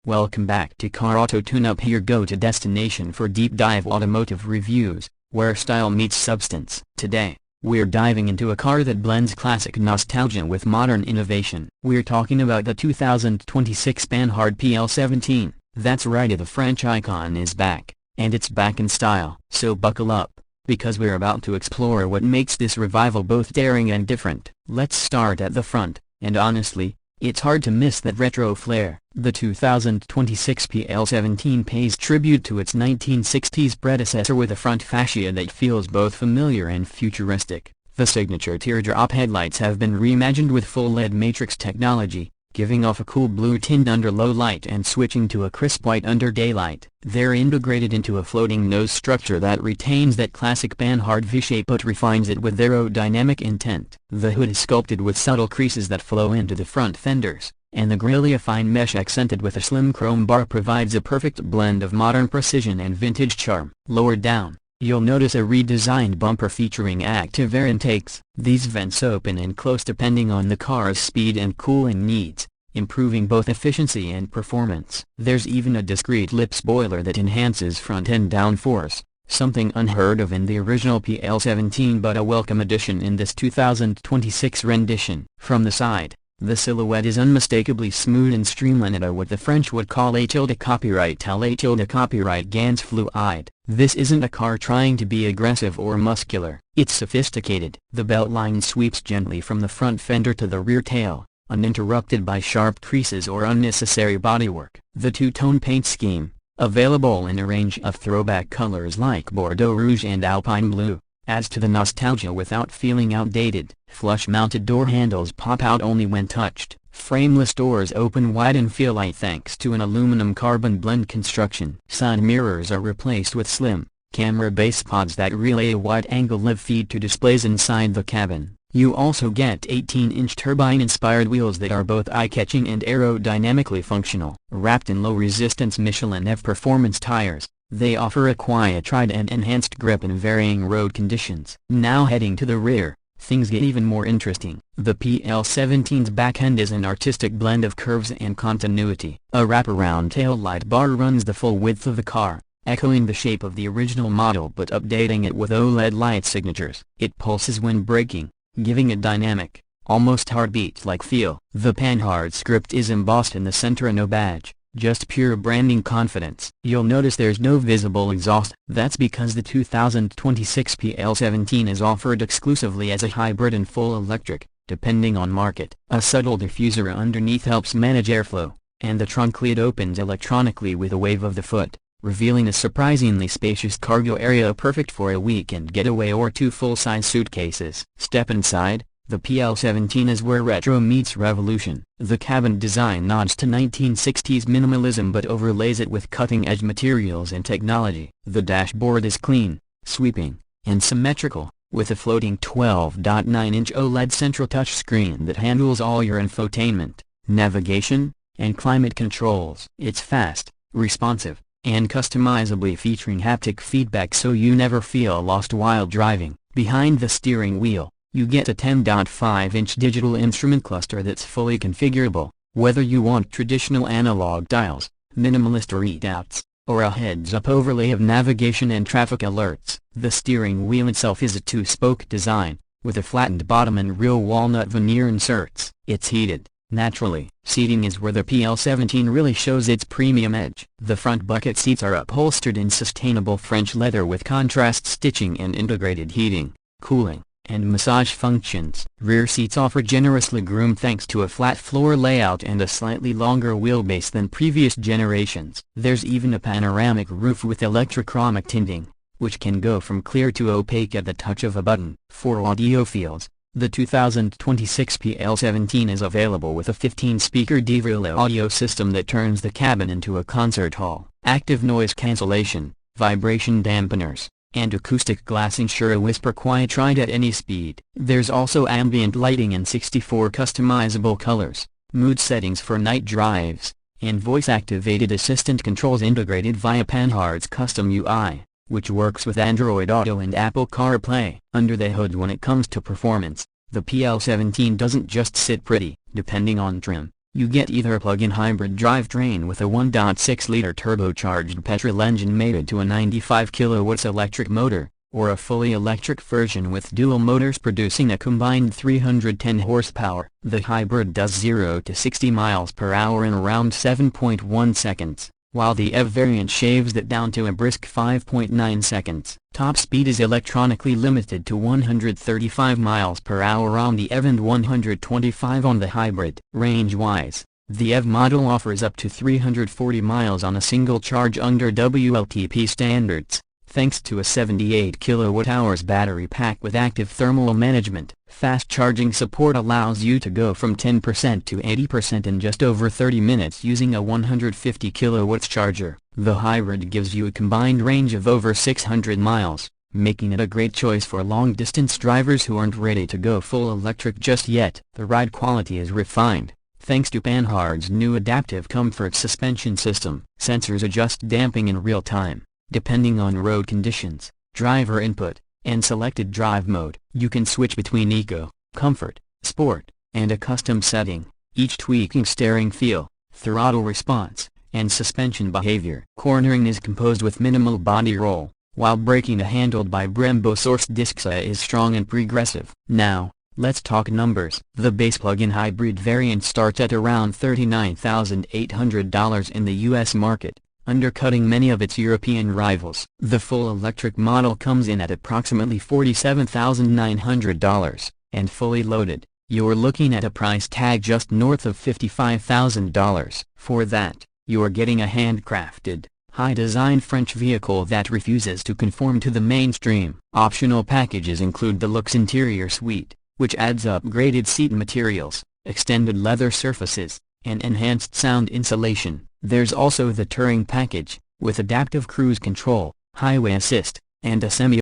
Welcome back to Car Auto Tune-Up, your go-to destination for deep dive automotive reviews, where style meets substance. Today, we're diving into a car that blends classic nostalgia with modern innovation. We're talking about the 2026 Panhard PL 17. That's right, the French icon is back, and it's back in style. So buckle up, because we're about to explore what makes this revival both daring and different. Let's start at the front, and honestly, it's hard to miss that retro flair. The 2026 PL 17 pays tribute to its 1960s predecessor with a front fascia that feels both familiar and futuristic. The signature teardrop headlights have been reimagined with full LED matrix technology, giving off a cool blue tint under low light and switching to a crisp white under daylight. They're integrated into a floating nose structure that retains that classic Panhard V-shape but refines it with aerodynamic intent. The hood is sculpted with subtle creases that flow into the front fenders, and the grille, a fine mesh accented with a slim chrome bar, provides a perfect blend of modern precision and vintage charm. Lower down, you'll notice a redesigned bumper featuring active air intakes. These vents open and close depending on the car's speed and cooling needs, improving both efficiency and performance. There's even a discreet lip spoiler that enhances front-end downforce, something unheard of in the original PL 17 but a welcome addition in this 2026 rendition. From the side, the silhouette is unmistakably smooth and streamlined at what the French would call a copyright Gans fluide. This isn't a car trying to be aggressive or muscular. It's sophisticated. The beltline sweeps gently from the front fender to the rear tail, uninterrupted by sharp creases or unnecessary bodywork. The two-tone paint scheme, available in a range of throwback colors like Bordeaux Rouge and Alpine Blue, adds to the nostalgia without feeling outdated. Flush-mounted door handles pop out only when touched. Frameless doors open wide and feel light thanks to an aluminum carbon blend construction. Side mirrors are replaced with slim, camera base pods that relay a wide-angle live feed to displays inside the cabin. You also get 18-inch turbine-inspired wheels that are both eye-catching and aerodynamically functional. Wrapped in low-resistance Michelin F Performance tires, they offer a quiet ride and enhanced grip in varying road conditions. Now heading to the rear, things get even more interesting. The PL 17's back end is an artistic blend of curves and continuity. A wraparound taillight bar runs the full width of the car, echoing the shape of the original model but updating it with OLED light signatures. It pulses when braking, giving it dynamic, almost heartbeat-like feel. The Panhard script is embossed in the center and no badge, just pure branding confidence. You'll notice there's no visible exhaust. That's because the 2026 PL 17 is offered exclusively as a hybrid and full electric, depending on market. A subtle diffuser underneath helps manage airflow, and the trunk lid opens electronically with a wave of the foot, revealing a surprisingly spacious cargo area perfect for a weekend getaway or two full-size suitcases. Step inside. The PL 17 is where retro meets revolution. The cabin design nods to 1960s minimalism but overlays it with cutting-edge materials and technology. The dashboard is clean, sweeping, and symmetrical, with a floating 12.9-inch OLED central touchscreen that handles all your infotainment, navigation, and climate controls. It's fast, responsive, and customizably featuring haptic feedback so you never feel lost while driving. Behind the steering wheel, you get a 10.5-inch digital instrument cluster that's fully configurable, whether you want traditional analog dials, minimalist readouts, or a heads-up overlay of navigation and traffic alerts. The steering wheel itself is a two-spoke design, with a flattened bottom and real walnut veneer inserts. It's heated, naturally. Seating is where the PL 17 really shows its premium edge. The front bucket seats are upholstered in sustainable French leather with contrast stitching and integrated heating, cooling, and massage functions. Rear seats offer generous legroom thanks to a flat floor layout and a slightly longer wheelbase than previous generations. There's even a panoramic roof with electrochromic tinting, which can go from clear to opaque at the touch of a button. For audiophiles, the 2026 PL 17 is available with a 15-speaker D-Velo audio system that turns the cabin into a concert hall. Active noise cancellation, vibration dampeners, and acoustic glass ensure a whisper-quiet ride at any speed. There's also ambient lighting in 64 customizable colors, mood settings for night drives, and voice-activated assistant controls integrated via Panhard's custom UI, which works with Android Auto and Apple CarPlay. Under the hood, when it comes to performance, the PL 17 doesn't just sit pretty. Depending on trim, You get either a plug-in hybrid drivetrain with a 1.6-liter turbocharged petrol engine mated to a 95 kilowatts electric motor, or a fully electric version with dual motors producing a combined 310 horsepower. The hybrid does 0 to 60 miles per hour in around 7.1 seconds, while the EV variant shaves it down to a brisk 5.9 seconds. Top speed is electronically limited to 135 miles per hour on the EV and 125 on the hybrid. Range-wise, the EV model offers up to 340 miles on a single charge under WLTP standards, thanks to a 78 kWh battery pack with active thermal management. Fast charging support allows you to go from 10% to 80% in just over 30 minutes using a 150 kW charger. The hybrid gives you a combined range of over 600 miles, making it a great choice for long-distance drivers who aren't ready to go full electric just yet. The ride quality is refined, thanks to Panhard's new adaptive comfort suspension system. Sensors adjust damping in real time, depending on road conditions, driver input, and selected drive mode. You can switch between eco, comfort, sport, and a custom setting, each tweaking steering feel, throttle response, and suspension behavior. Cornering is composed with minimal body roll, while braking handled by Brembo-sourced discs is strong and progressive. Now, let's talk numbers. The base plug-in hybrid variant starts at around $39,800 in the US market, undercutting many of its European rivals. The full electric model comes in at approximately $47,900, and fully loaded, you're looking at a price tag just north of $55,000. For that, you're getting a handcrafted, high-design French vehicle that refuses to conform to the mainstream. Optional packages include the Luxe interior suite, which adds upgraded seat materials, extended leather surfaces, and enhanced sound insulation. There's also the Touring package, with adaptive cruise control, highway assist, and a semi